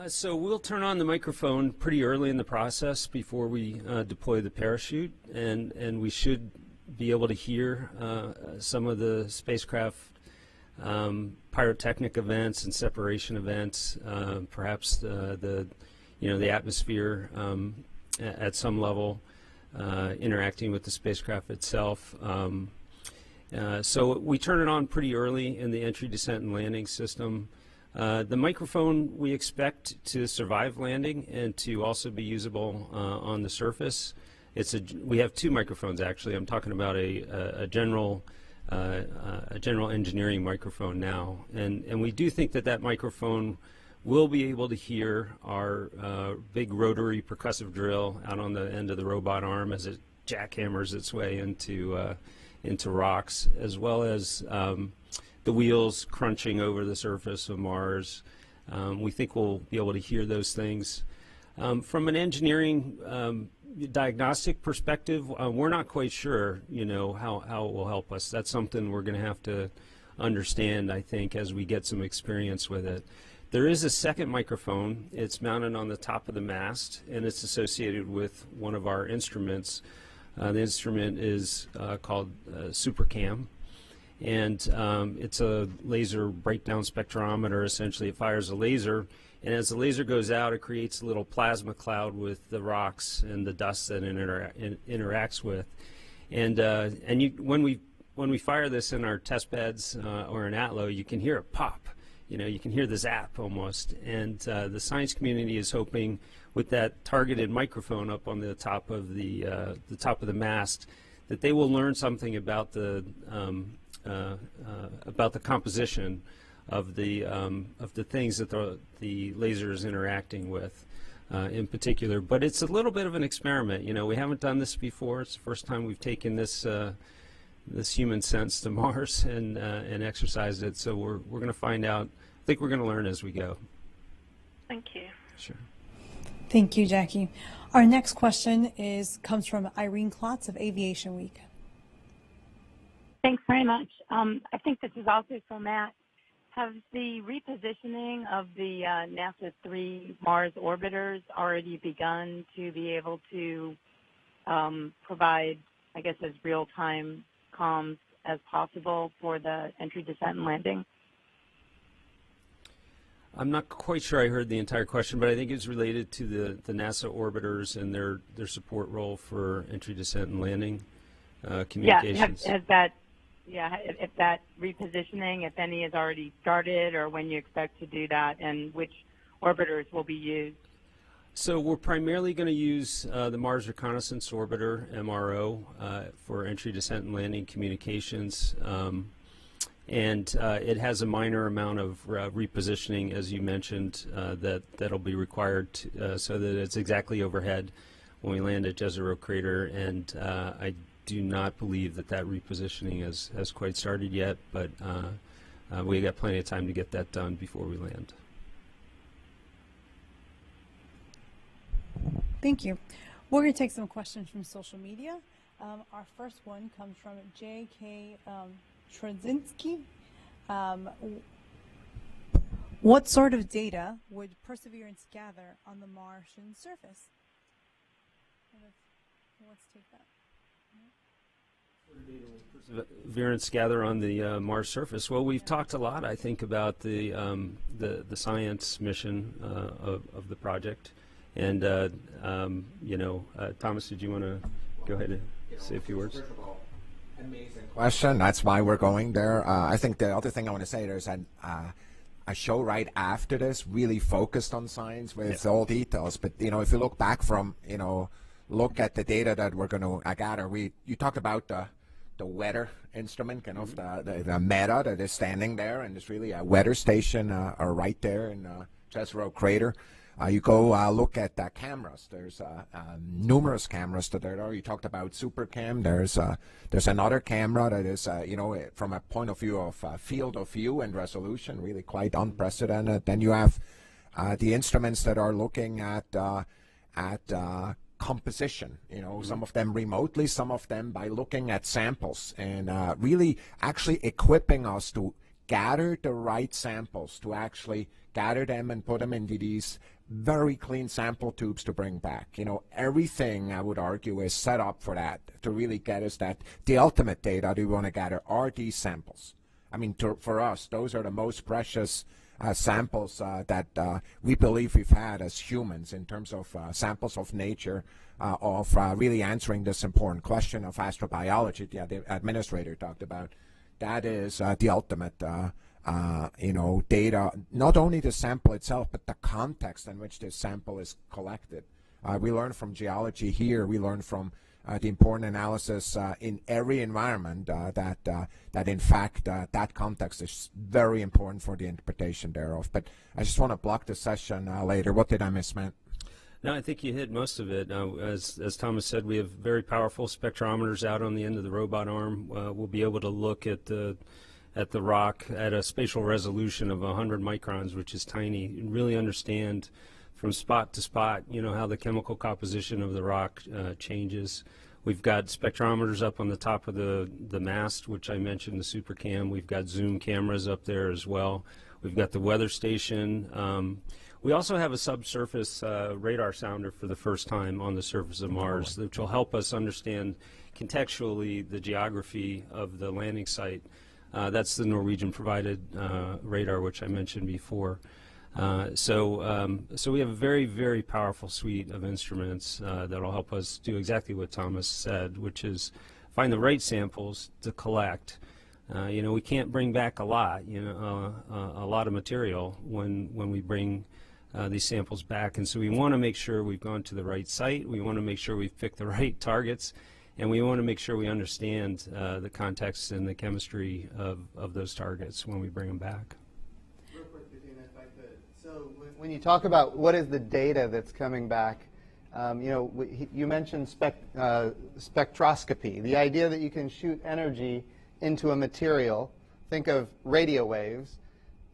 So we'll turn on the microphone pretty early in the process before we deploy the parachute, and we should be able to hear some of the spacecraft pyrotechnic events and separation events, perhaps the atmosphere at some level. Interacting with the spacecraft itself. So we turn it on pretty early in the entry, descent, and landing system. The microphone we expect to survive landing and to also be usable on the surface. We have two microphones actually. I'm talking about a general engineering microphone now, and we do think that microphone will be able to hear our big rotary percussive drill out on the end of the robot arm as it jackhammers its way into rocks, as well as the wheels crunching over the surface of Mars. We think we'll be able to hear those things. From an engineering diagnostic perspective, we're not quite sure, how it will help us. That's something we're going to have to understand, I think, as we get some experience with it. There is a second microphone. It's mounted on the top of the mast, and it's associated with one of our instruments. The instrument is called SuperCam, and it's a laser breakdown spectrometer. Essentially, it fires a laser, and as the laser goes out, it creates a little plasma cloud with the rocks and the dust that it interacts with. And when we fire this in our test beds or in ATLO, you can hear it pop. You can hear the zap almost, and the science community is hoping, with that targeted microphone up on the top of the mast, that they will learn something about the composition the things that the laser is interacting with. In particular, but it's a little bit of an experiment. You know, we haven't done this before. It's the first time we've taken this this human sense to Mars and exercised it. So we're going to find out. I think we're going to learn as we go. Thank you. Sure. Thank you, Jackie. Our next question comes from Irene Klotz of Aviation Week. Thanks very much. I think this is also for Matt. Have the repositioning of the NASA 3 Mars orbiters already begun to be able to provide, I guess, as real-time comms as possible for the entry, descent, and landing? I'm not quite sure I heard the entire question, but I think it's related to the NASA orbiters and their support role for entry, descent, and landing communications. Yeah, if that repositioning, if any, has already started, or when you expect to do that, and which orbiters will be used? So we're primarily going to use the Mars Reconnaissance Orbiter, MRO, for entry, descent, and landing communications. And it has a minor amount of repositioning, as you mentioned, that'll be required so that it's exactly overhead when we land at Jezero Crater. And I do not believe that repositioning has quite started yet, but we got plenty of time to get that done before we land. Thank you. We're going to take some questions from social media. Our first one comes from J.K. Trzynski. What sort of data would Perseverance gather on the Martian surface? Let's take that. Perseverance gather on the Mars surface. Well, we've talked a lot, I think, about the science mission of the project, and you know, Thomas, did you want to go ahead and say a few words? Amazing question. That's why we're going there. I think the other thing I want to say, there's a show right after this really focused on science with all details. But you know, if you look back from, you know, look at the data that we're going to gather. You talked about the weather instrument, kind of the META that is standing there, and there's really a weather station right there in Jezero Crater. You go look at the cameras. There's numerous cameras that are there. You talked about SuperCam. There's another camera that is, you know, from a point of view of field of view and resolution, really quite unprecedented. Then you have the instruments that are looking at composition, you know, some of them remotely, some of them by looking at samples, and really actually equipping us to gather the right samples, to actually gather them and put them into these very clean sample tubes to bring back. You know, everything, I would argue, is set up for that, to really get us that the ultimate data that we want to gather are these samples. I mean, for us, those are the most precious samples that we believe we've had as humans in terms of samples of nature, of really answering this important question of astrobiology the administrator talked about. That is the ultimate, you know, data, not only the sample itself, but the context in which this sample is collected. We learn from geology here, we learn from the important analysis in every environment that in fact that context is very important for the interpretation thereof. But I just want to block the session later. What did I miss, Matt? No, I think you hit most of it. As Thomas said, we have very powerful spectrometers out on the end of the robot arm. We'll be able to look at the rock at a spatial resolution of 100 microns, which is tiny, and really understand from spot to spot, you know, how the chemical composition of the rock changes. We've got spectrometers up on the top of the mast, which I mentioned, the SuperCam. We've got zoom cameras up there as well. We've got the weather station. We also have a subsurface radar sounder for the first time on the surface of Mars, which will help us understand contextually the geography of the landing site. That's the Norwegian-provided radar, which I mentioned before. So we have a very, very powerful suite of instruments that will help us do exactly what Thomas said, which is find the right samples to collect. You know, we can't bring back a lot, you know, a lot of material when we bring these samples back, and so we want to make sure we've gone to the right site. We want to make sure we've picked the right targets, and we want to make sure we understand the context and the chemistry of those targets when we bring them back. When you talk about what is the data that's coming back, you mentioned spectroscopy, the idea that you can shoot energy into a material. Think of radio waves,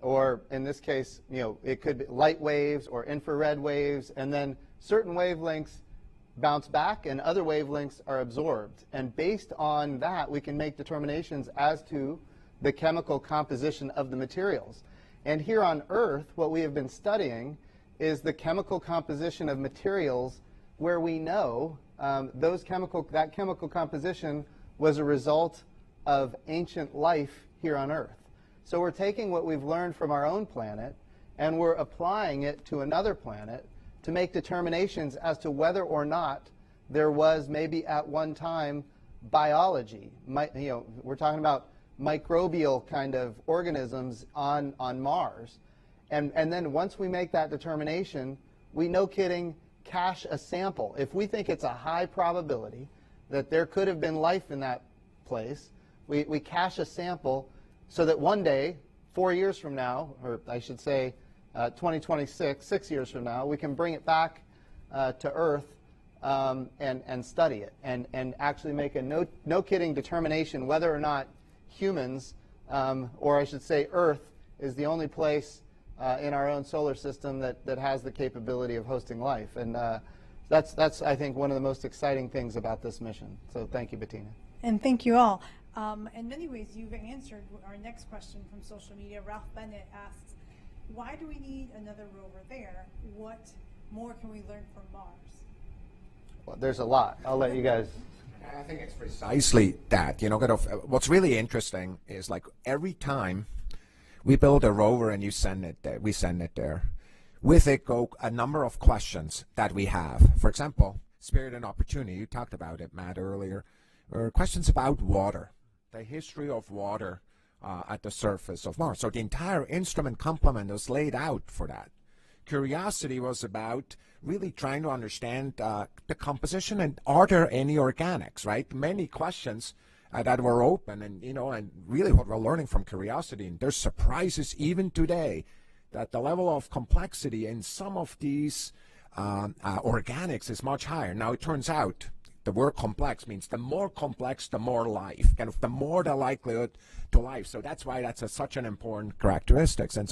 or in this case, it could be light waves or infrared waves, and then certain wavelengths bounce back and other wavelengths are absorbed. And based on that, we can make determinations as to the chemical composition of the materials. And here on Earth, what we have been studying is the chemical composition of materials where we know that chemical composition was a result of ancient life here on Earth. So we're taking what we've learned from our own planet and we're applying it to another planet to make determinations as to whether or not there was maybe at one time biology. We're talking about microbial kind of organisms on Mars. And then once we make that determination, we, no kidding, cache a sample. If we think it's a high probability that there could have been life in that place, we cache a sample so that one day, 4 years from now, or I should say 2026, 6 years from now, we can bring it back to Earth and study it and actually make a no kidding determination whether or not humans, or I should say Earth, is the only place in our own solar system that has the capability of hosting life. And that's, I think, one of the most exciting things about this mission. So thank you, Bettina. And thank you all. In many ways, you've answered our next question from social media. Ralph Bennett asks, why do we need another rover there? What more can we learn from Mars? Well, there's a lot. I'll let you guys. I think it's precisely that. What's really interesting is, like, every time we build a rover and we send it there, with it go a number of questions that we have. For example, spirit and opportunity. You talked about it, Matt, earlier. Or questions about water, the history of water at the surface of Mars. So the entire instrument complement was laid out for that. Curiosity was about really trying to understand the composition and are there any organics, right? Many questions that were open, and really what we're learning from Curiosity, and there's surprises even today that the level of complexity in some of these organics is much higher. Now it turns out the word complex means the more complex, the more life, kind of the more the likelihood to life. So that's why that's such an important characteristics. And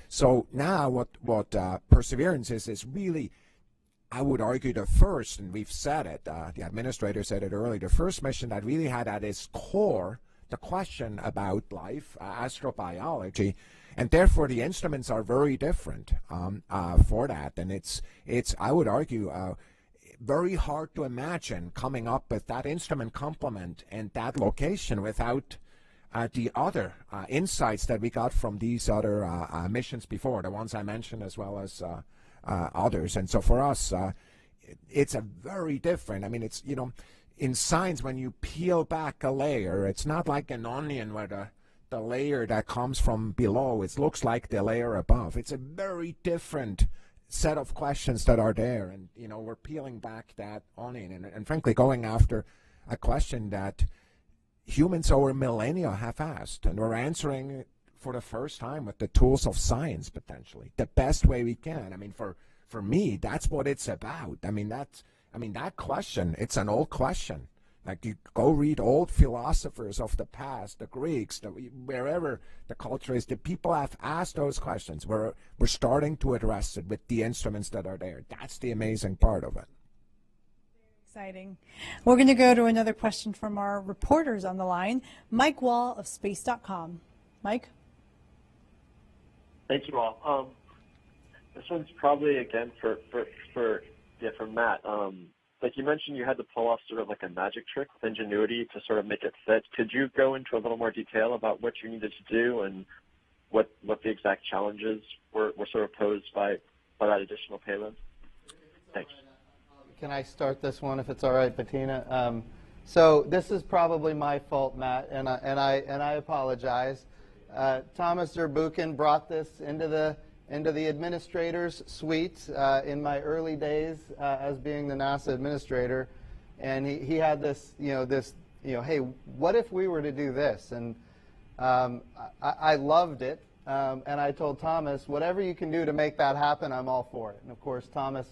so now what Perseverance is really, I would argue, the first, and we've said it, the administrator said it earlier, the first mission that really had at its core the question about life, astrobiology, and therefore the instruments are very different for that. And it's I would argue, very hard to imagine coming up with that instrument complement and that location without the other insights that we got from these other missions before, the ones I mentioned as well as others. And so for us, it's a very different, I mean, it's, in science, when you peel back a layer, it's not like an onion where the layer that comes from below, it looks like the layer above. It's a very different set of questions that are there, and we're peeling back that onion and frankly going after a question that humans over millennia have asked, and we're answering it for the first time with the tools of science, potentially the best way we can. I mean, for me, that's what it's about. I mean that question, it's an old question. Like, you go read old philosophers of the past, the Greeks, wherever the culture is, the people have asked those questions. We're starting to address it with the instruments that are there. That's the amazing part of it. Exciting. We're going to go to another question from our reporters on the line. Mike Wall of space.com. Mike? Thank you all. This one's probably, again, for Matt. Like you mentioned, you had to pull off sort of like a magic trick with Ingenuity to sort of make it fit. Could you go into a little more detail about what you needed to do and what the exact challenges were sort of posed by that additional payload? Thanks. Can I start this one, if it's all right, Bettina? So this is probably my fault, Matt, and I apologize. Thomas Zurbuchen brought this into the administrator's suite in my early days as being the NASA administrator, and he had this, hey, what if we were to do this? And I loved it. and I told Thomas, whatever you can do to make that happen, I'm all for it. And of course, Thomas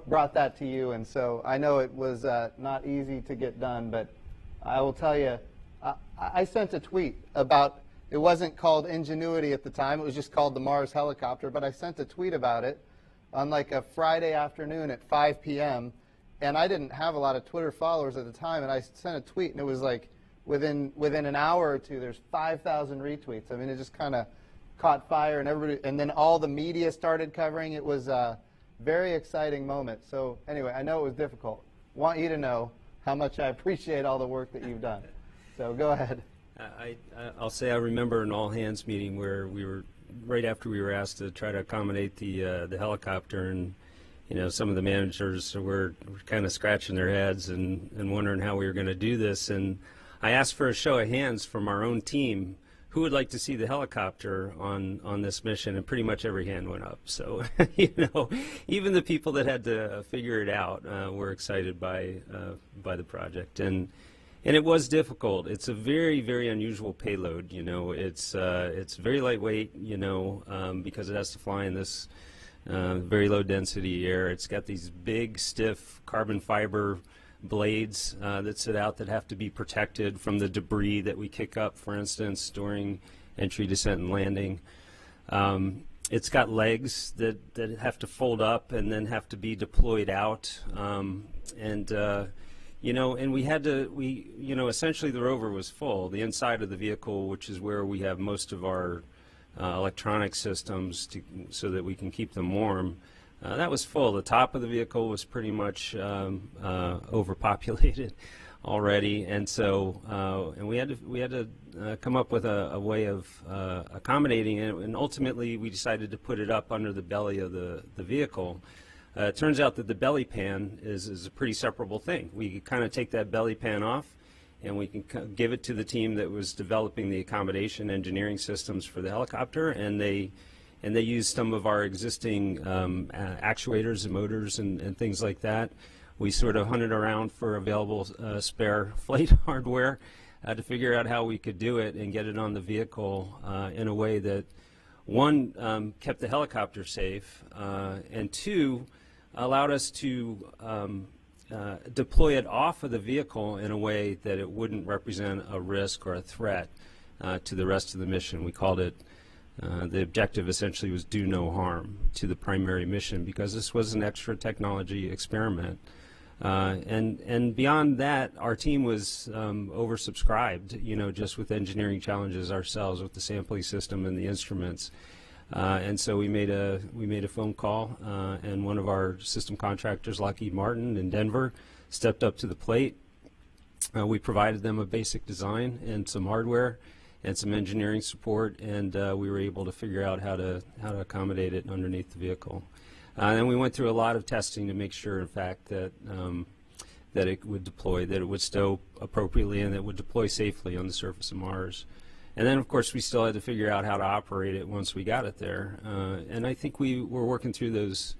brought that to you, and so I know it was not easy to get done, but I will tell you, I sent a tweet about, it wasn't called Ingenuity at the time, it was just called the Mars helicopter, but I sent a tweet about it on like a Friday afternoon at 5 p.m., and I didn't have a lot of Twitter followers at the time, and I sent a tweet, and it was like, within an hour or two, there's 5,000 retweets. I mean, it just kind of caught fire, and everybody, and then all the media started covering. It was a very exciting moment. So anyway, I know it was difficult. Want you to know how much I appreciate all the work that you've done. So go ahead. I'll say I remember an all-hands meeting where we were, right after we were asked to try to accommodate the helicopter, and you know, some of the managers were kind of scratching their heads and wondering how we were going to do this. And I asked for a show of hands from our own team who would like to see the helicopter on this mission, and pretty much every hand went up. So, you know, even the people that had to figure it out were excited by the project. And it was difficult. It's a very, very unusual payload. You know, it's very lightweight. You know, because it has to fly in this very low density air. It's got these big, stiff carbon fiber blades that sit out that have to be protected from the debris that we kick up, for instance, during entry, descent, and landing. It's got legs that have to fold up and then have to be deployed out. You know, and you know, essentially the rover was full. The inside of the vehicle, which is where we have most of our electronic systems so that we can keep them warm, that was full. The top of the vehicle was pretty much overpopulated already, and so and we had to come up with a way of accommodating it. And ultimately, we decided to put it up under the belly of the vehicle. It turns out that the belly pan is a pretty separable thing. We kind of take that belly pan off, and we can give it to the team that was developing the accommodation engineering systems for the helicopter, and they used some of our existing actuators and motors and things like that. We sort of hunted around for available spare flight hardware to figure out how we could do it and get it on the vehicle in a way that, one, kept the helicopter safe, and two, allowed us to deploy it off of the vehicle in a way that it wouldn't represent a risk or a threat to the rest of the mission. We called it the objective essentially was do no harm to the primary mission, because this was an extra technology experiment. And beyond that, our team was oversubscribed, you know, just with engineering challenges ourselves with the sampling system and the instruments. And so we made a phone call, and one of our system contractors, Lockheed Martin in Denver, stepped up to the plate. We provided them a basic design and some hardware and some engineering support, and we were able to figure out how to accommodate it underneath the vehicle. And we went through a lot of testing to make sure, in fact, that that it would deploy, that it would stow appropriately, and that it would deploy safely on the surface of Mars. And then, of course, we still had to figure out how to operate it once we got it there. And I think we were working through those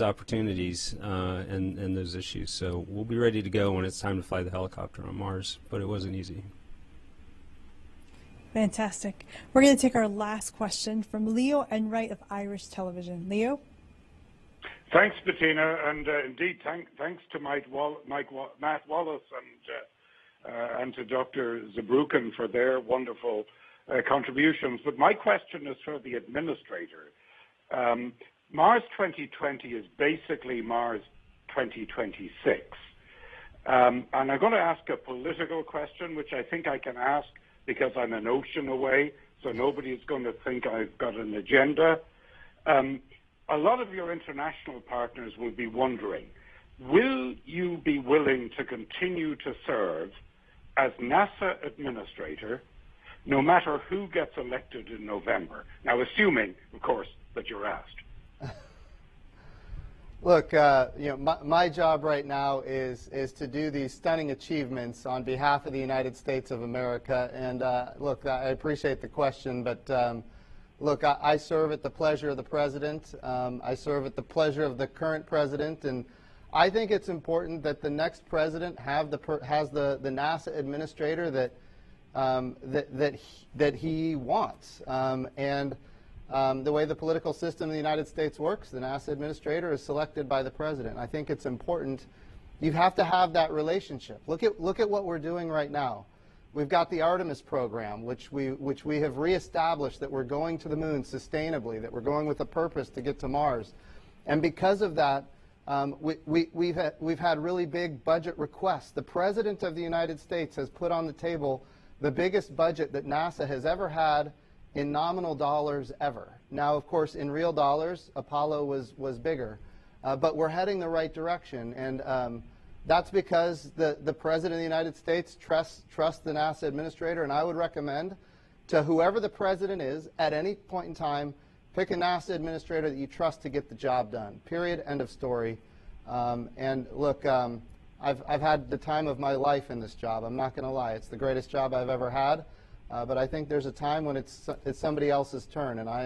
opportunities and those issues. So we'll be ready to go when it's time to fly the helicopter on Mars, but it wasn't easy. Fantastic. We're going to take our last question from Leo Enright of Irish Television. Leo? Thanks, Bettina, and indeed thanks to Matt Wallace and to Dr. Zabrukin for their wonderful contributions. But my question is for the administrator. Mars 2020 is basically Mars 2026. And I'm going to ask a political question, which I think I can ask because I'm an ocean away, so nobody's going to think I've got an agenda. A lot of your international partners will be wondering, will you be willing to continue to serve as NASA administrator no matter who gets elected in November? Now, assuming, of course, that you're asked. Look, you know, my job right now is to do these stunning achievements on behalf of the United States of America. And look, I appreciate the question, but look, I serve at the pleasure of the president. I serve at the pleasure of the current president, and I think it's important that the next president has the NASA administrator that that he wants. The way the political system in the United States works, the NASA administrator is selected by the president. I think it's important. You have to have that relationship. Look at what we're doing right now. We've got the Artemis program, which we have reestablished that we're going to the moon sustainably, that we're going with a purpose to get to Mars. And because of that, we've had really big budget requests. The President of the United States has put on the table the biggest budget that NASA has ever had in nominal dollars ever. Now, of course, in real dollars, Apollo was bigger. But we're heading the right direction. And that's because the President of the United States trusts the NASA administrator. And I would recommend to whoever the President is, at any point in time, pick a NASA administrator that you trust to get the job done. Period. End of story. And look, I've had the time of my life in this job. I'm not going to lie. It's the greatest job I've ever had. But I think there's a time when it's somebody else's turn, and I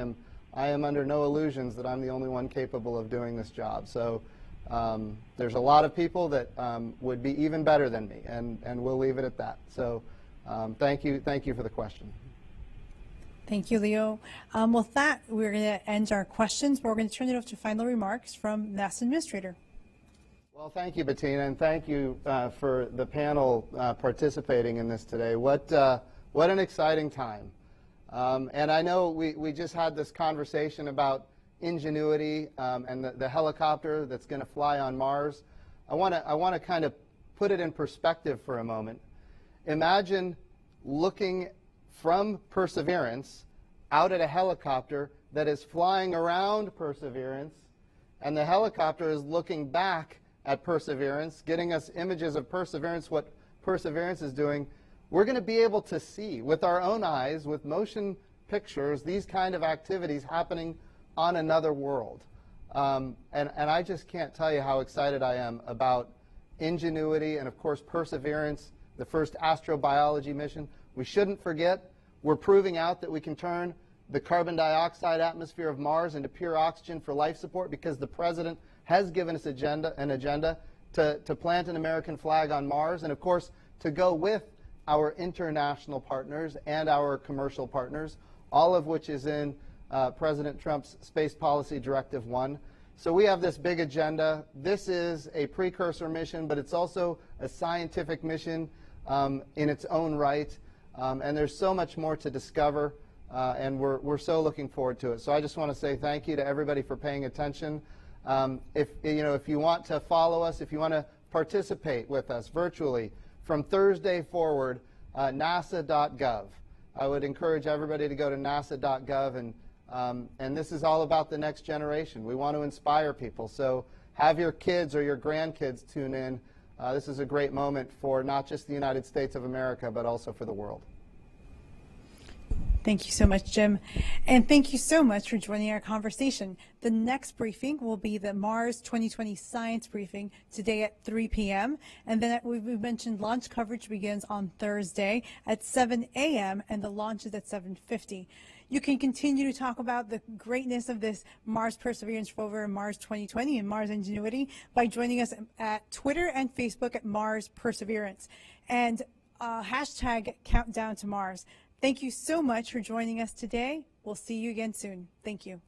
am under no illusions that I'm the only one capable of doing this job. So there's a lot of people that would be even better than me, and we'll leave it at that. So thank you for the question. Thank you, Leo. With that, we're going to end our questions, but we're going to turn it over to final remarks from NASA Administrator. Well, thank you, Bettina, and thank you for the panel participating in this today. What an exciting time. And I know we just had this conversation about Ingenuity and the helicopter that's going to fly on Mars. I want to kind of put it in perspective for a moment. Imagine looking from Perseverance out at a helicopter that is flying around Perseverance, and the helicopter is looking back at Perseverance, getting us images of Perseverance, what Perseverance is doing. We're going to be able to see with our own eyes, with motion pictures, these kind of activities happening on another world. And I just can't tell you how excited I am about Ingenuity and, of course, Perseverance, the first astrobiology mission. We shouldn't forget, we're proving out that we can turn the carbon dioxide atmosphere of Mars into pure oxygen for life support, because the President has given us an agenda to plant an American flag on Mars, and, of course, to go with our international partners and our commercial partners, all of which is in President Trump's Space Policy Directive 1. So we have this big agenda. This is a precursor mission, but it's also a scientific mission in its own right. And there's so much more to discover, and we're so looking forward to it. So I just want to say thank you to everybody for paying attention. If you want to follow us, if you want to participate with us virtually, from Thursday forward, nasa.gov. I would encourage everybody to go to nasa.gov, and this is all about the next generation. We want to inspire people. So have your kids or your grandkids tune in. This is a great moment for not just the United States of America, but also for the world. Thank you so much, Jim. And thank you so much for joining our conversation. The next briefing will be the Mars 2020 Science Briefing today at 3 p.m. And then we mentioned launch coverage begins on Thursday at 7 a.m. and the launch is at 7:50. You can continue to talk about the greatness of this Mars Perseverance rover and Mars 2020 and Mars Ingenuity by joining us at Twitter and Facebook at Mars Perseverance. And hashtag Countdown to Mars. Thank you so much for joining us today. We'll see you again soon. Thank you.